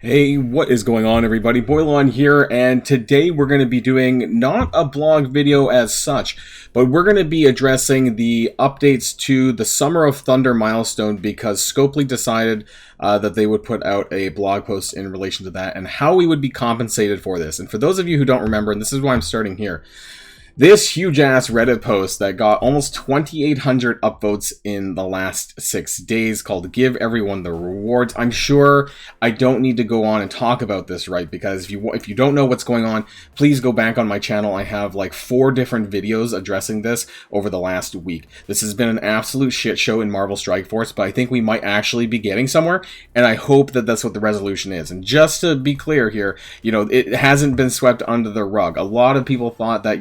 Hey, what is going on, everybody? Boilon here, and today we're going to be doing not a blog video as such, but we're going to be addressing the updates to the Summer of Thunder milestone because Scopely decided that they would put out a blog post in relation to that and how we would be compensated for this. And for those of you who don't remember, and this is why I'm starting here, this huge-ass Reddit post that got almost 2,800 upvotes in the last 6 days called Give Everyone the Rewards. I'm sure I don't need to go on and talk about this, right? Because if you don't know what's going on, please go back on my channel. I have like 4 different videos addressing this over the last week. This has been an absolute shit show in Marvel Strike Force, but I think we might actually be getting somewhere, and I hope that that's what the resolution is. And just to be clear here, it hasn't been swept under the rug. A lot of people thought that,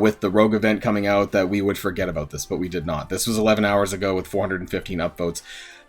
with the Rogue event coming out, that we would forget about this, but we did not. This was 11 hours ago with 415 upvotes.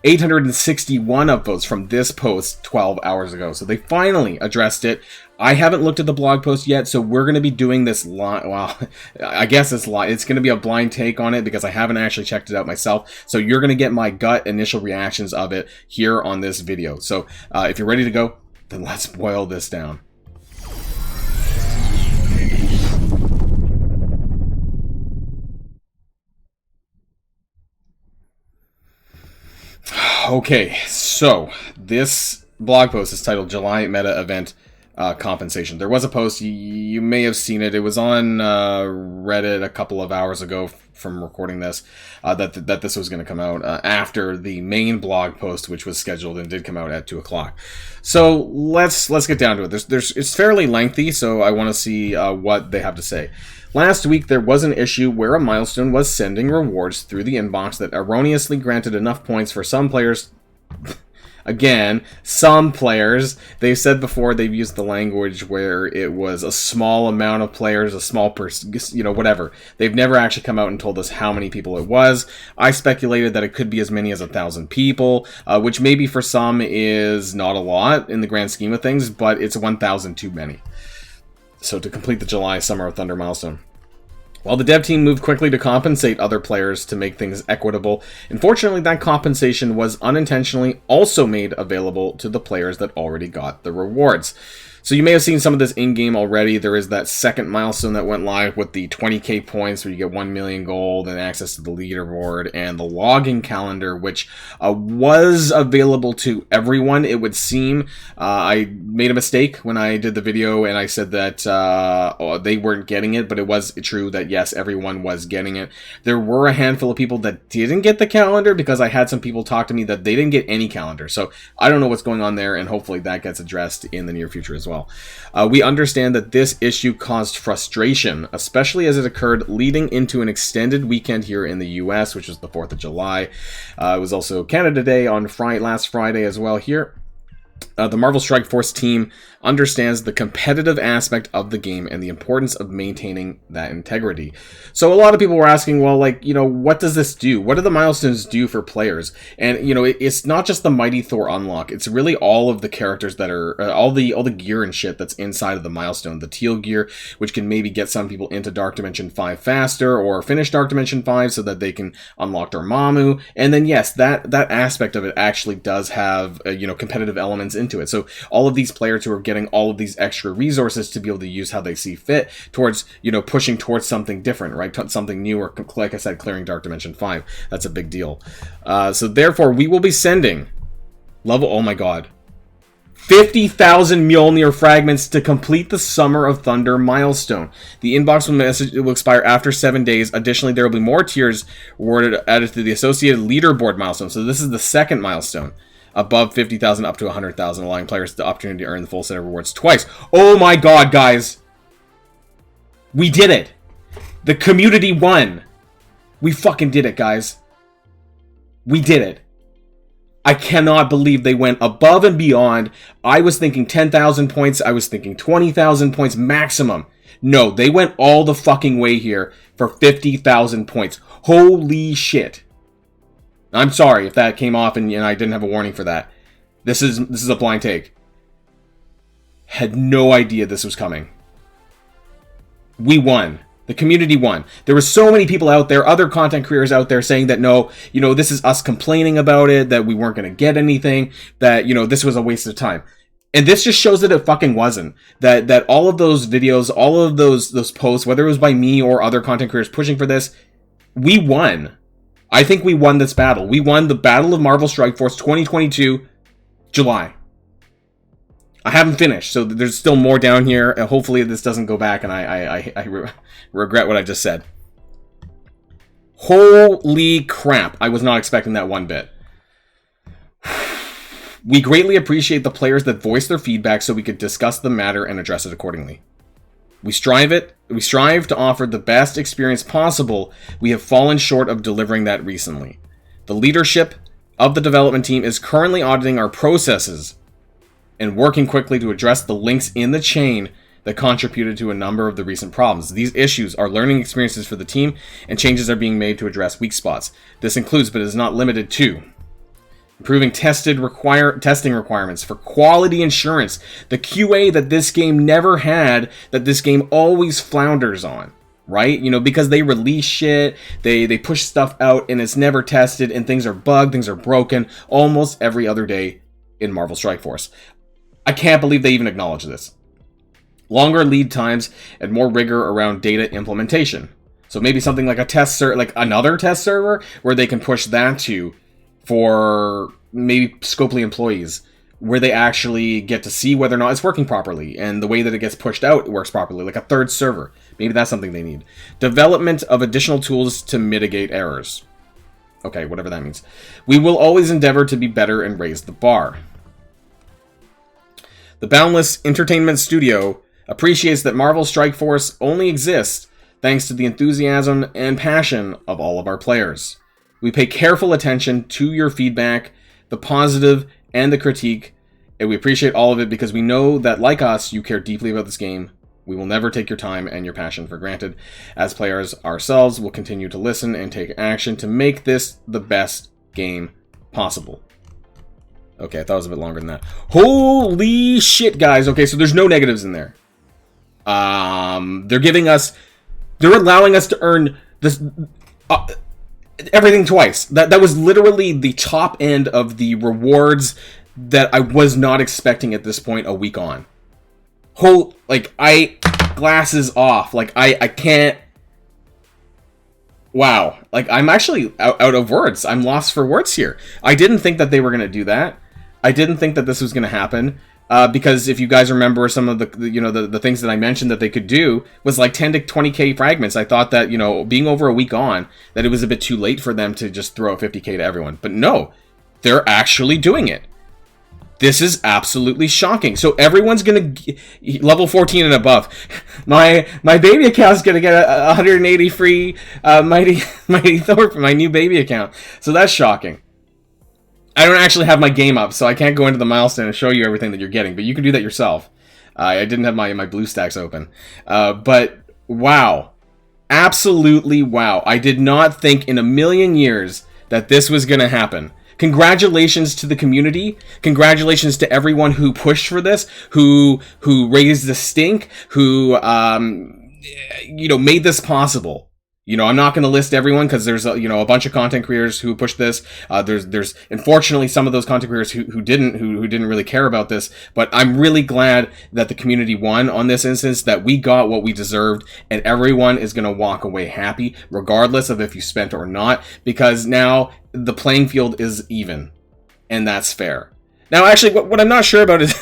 861 upvotes from this post 12 hours ago. So they finally addressed it. I haven't looked at the blog post yet, so we're going to be doing this well, I guess it's going to be a blind take on it because I haven't actually checked it out myself. So you're going to get my gut initial reactions of it here on this video. So if you're ready to go, then let's boil this down. Okay, so this blog post is titled July Meta Event Compensation. There was a post, you may have seen it. It was on Reddit a couple of hours ago from recording this, that this was going to come out after the main blog post, which was scheduled and did come out at 2 o'clock. So let's get down to it. It's fairly lengthy, so I want to see what they have to say. Last week, there was an issue where a milestone was sending rewards through the inbox that erroneously granted enough points for some players. Again, some players. They've said before they've used the language where it was a small amount of players, a small person, whatever. They've never actually come out and told us how many people it was. I speculated that it could be as many as 1,000 people, which maybe for some is not a lot in the grand scheme of things, but it's 1,000 too many. So to complete the July Summer of Thunder milestone. While the dev team moved quickly to compensate other players to make things equitable, unfortunately that compensation was unintentionally also made available to the players that already got the rewards. So you may have seen some of this in-game already. There is that second milestone that went live with the 20k points where you get 1 million gold and access to the leaderboard, and the logging calendar, which was available to everyone, it would seem. I made a mistake when I did the video and I said that they weren't getting it, but it was true that yes, everyone was getting it. There were a handful of people that didn't get the calendar because I had some people talk to me that they didn't get any calendar. So I don't know what's going on there, and hopefully that gets addressed in the near future as well. We understand that this issue caused frustration, especially as it occurred leading into an extended weekend here in the US, which was the 4th of July. It was also Canada Day on last Friday as well here. The Marvel Strike Force team understands the competitive aspect of the game and the importance of maintaining that integrity. So a lot of people were asking, well, what does this do? What do the milestones do for players? And, it's not just the Mighty Thor unlock. It's really all of the characters that are, all the gear and shit that's inside of the milestone. The teal gear, which can maybe get some people into Dark Dimension 5 faster or finish Dark Dimension 5 so that they can unlock Dormammu. And then, yes, that aspect of it actually does have, competitive elements into it. So all of these players who are getting all of these extra resources to be able to use how they see fit towards, pushing towards something different, right? Something new, or like I said, clearing Dark Dimension 5. That's a big deal. So therefore, we will be sending oh my god, 50,000 Mjolnir fragments to complete the Summer of Thunder milestone. The inbox will expire after 7 days. Additionally, there will be more tiers added to the associated leaderboard milestone. So this is the second milestone. Above 50,000 up to 100,000, allowing players the opportunity to earn the full set of rewards twice. Oh my god, guys! We did it! The community won! We fucking did it, guys. We did it. I cannot believe they went above and beyond. I was thinking 10,000 points. I was thinking 20,000 points maximum. No, they went all the fucking way here for 50,000 points. Holy shit. I'm sorry if that came off and I didn't have a warning for that. This is a blind take. Had no idea this was coming. We won. The community won. There were so many people out there, other content creators out there saying that no, this is us complaining about it, that we weren't going to get anything, that, this was a waste of time. And this just shows that it fucking wasn't. That all of those videos, all of those posts, whether it was by me or other content creators pushing for this, we won. I think we won this battle. We won the Battle of Marvel Strike Force 2022, July. I haven't finished, so there's still more down here. And hopefully this doesn't go back and I regret what I just said. Holy crap. I was not expecting that one bit. We greatly appreciate the players that voice their feedback so we could discuss the matter and address it accordingly. We strive to offer the best experience possible. We have fallen short of delivering that recently. The leadership of the development team is currently auditing our processes and working quickly to address the links in the chain that contributed to a number of the recent problems. These issues are learning experiences for the team, and changes are being made to address weak spots. This includes, but is not limited to, improving testing requirements for quality assurance, the QA that this game never had, that this game always flounders on, right? You know, because they release shit, they push stuff out, and it's never tested, and things are bugged, things are broken, almost every other day in Marvel Strike Force. I can't believe they even acknowledge this. Longer lead times and more rigor around data implementation. So maybe something like like another test server where they can push that to for maybe Scopely employees, where they actually get to see whether or not it's working properly and the way that it gets pushed out works properly, like a third server. Maybe that's something they need. Development of additional tools to mitigate errors. Okay, whatever that means. We will always endeavor to be better and raise the bar. The Boundless Entertainment Studio appreciates that Marvel Strike Force only exists thanks to the enthusiasm and passion of all of our players. We pay careful attention to your feedback, the positive and the critique, and we appreciate all of it because we know that, like us, you care deeply about this game. We will never take your time and your passion for granted. As players ourselves, we'll continue to listen and take action to make this the best game possible. Okay, I thought it was a bit longer than that. Holy shit, guys. Okay, so there's no negatives in there. They're allowing us to earn this... everything twice. That was literally the top end of the rewards that I was not expecting at this point a week on. Glasses off. Like, I can't... Wow. Like, I'm actually out of words. I'm lost for words here. I didn't think that they were going to do that. I didn't think that this was going to happen. Because if you guys remember some of the things that I mentioned that they could do was like 10 to 20k fragments. I thought that, being over a week on, that it was a bit too late for them to just throw a 50k to everyone. But no, they're actually doing it. This is absolutely shocking. So everyone's going to level 14 and above. My baby account's going to get 180 free Mighty Thor for my new baby account. So that's shocking. I don't actually have my game up, so I can't go into the milestone and show you everything that you're getting, but you can do that yourself. I didn't have my BlueStacks open. But wow. Absolutely wow. I did not think in a million years that this was going to happen. Congratulations to the community. Congratulations to everyone who pushed for this, who raised the stink, who made this possible. I'm not going to list everyone because there's a bunch of content creators who pushed this. There's unfortunately some of those content creators who didn't really care about this. But I'm really glad that the community won on this instance, that we got what we deserved, and everyone is going to walk away happy, regardless of if you spent or not, because now the playing field is even, and that's fair. Now, actually, what I'm not sure about is,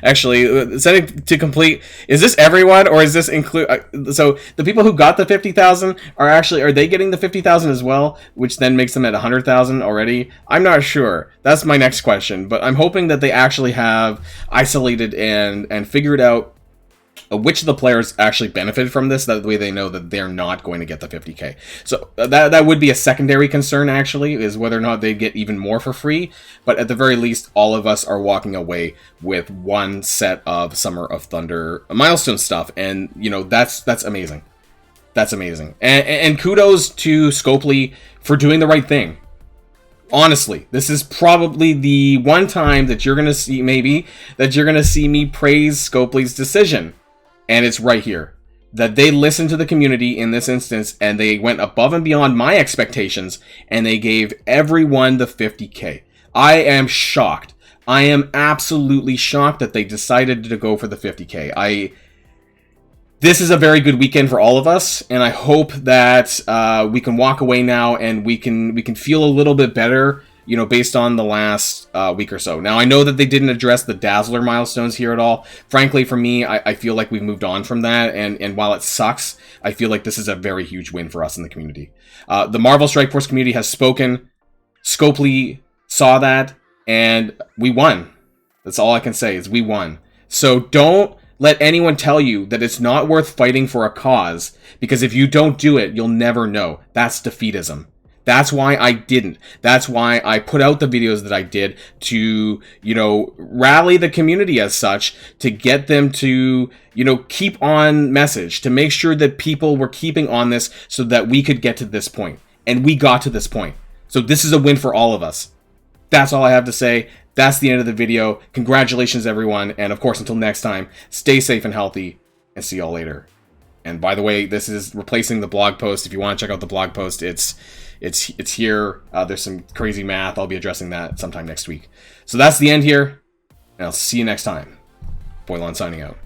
setting to complete, is this everyone, or is this include, so the people who got the 50,000 are they getting the 50,000 as well, which then makes them at 100,000 already? I'm not sure. That's my next question, but I'm hoping that they actually have isolated and figured out which of the players actually benefited from this, that way they know that they're not going to get the 50k. So that would be a secondary concern, actually, is whether or not they get even more for free. But at the very least, all of us are walking away with one set of Summer of Thunder milestone stuff, and that's amazing. That's amazing, and kudos to Scopely for doing the right thing. Honestly, this is probably the one time that you're gonna see me praise Scopely's decision. And it's right here. That they listened to the community in this instance, and they went above and beyond my expectations, and they gave everyone the 50k. I am shocked. I am absolutely shocked that they decided to go for the 50K. This is a very good weekend for all of us, and I hope that we can walk away now and we can feel a little bit better, you know, based on the last week or so. Now, I know that they didn't address the Dazzler milestones here at all. Frankly, for me, I feel like we've moved on from that, and while it sucks, I feel like this is a very huge win for us in the community. The Marvel Strike Force community has spoken. Scopely saw that, and we won. That's all I can say, is we won. So don't let anyone tell you that it's not worth fighting for a cause, because if you don't do it, you'll never know. That's defeatism. That's why I didn't. That's why I put out the videos that I did to, you know, rally the community as such, to get them to, you know, keep on message, to make sure that people were keeping on this so that we could get to this point. And we got to this point. So this is a win for all of us. That's all I have to say. That's the end of the video. Congratulations, everyone. And of course, until next time, stay safe and healthy, and see y'all later. And by the way, this is replacing the blog post. If you want to check out the blog post, it's here. There's some crazy math. I'll be addressing that sometime next week. So that's the end here, and I'll see you next time. Boilon signing out.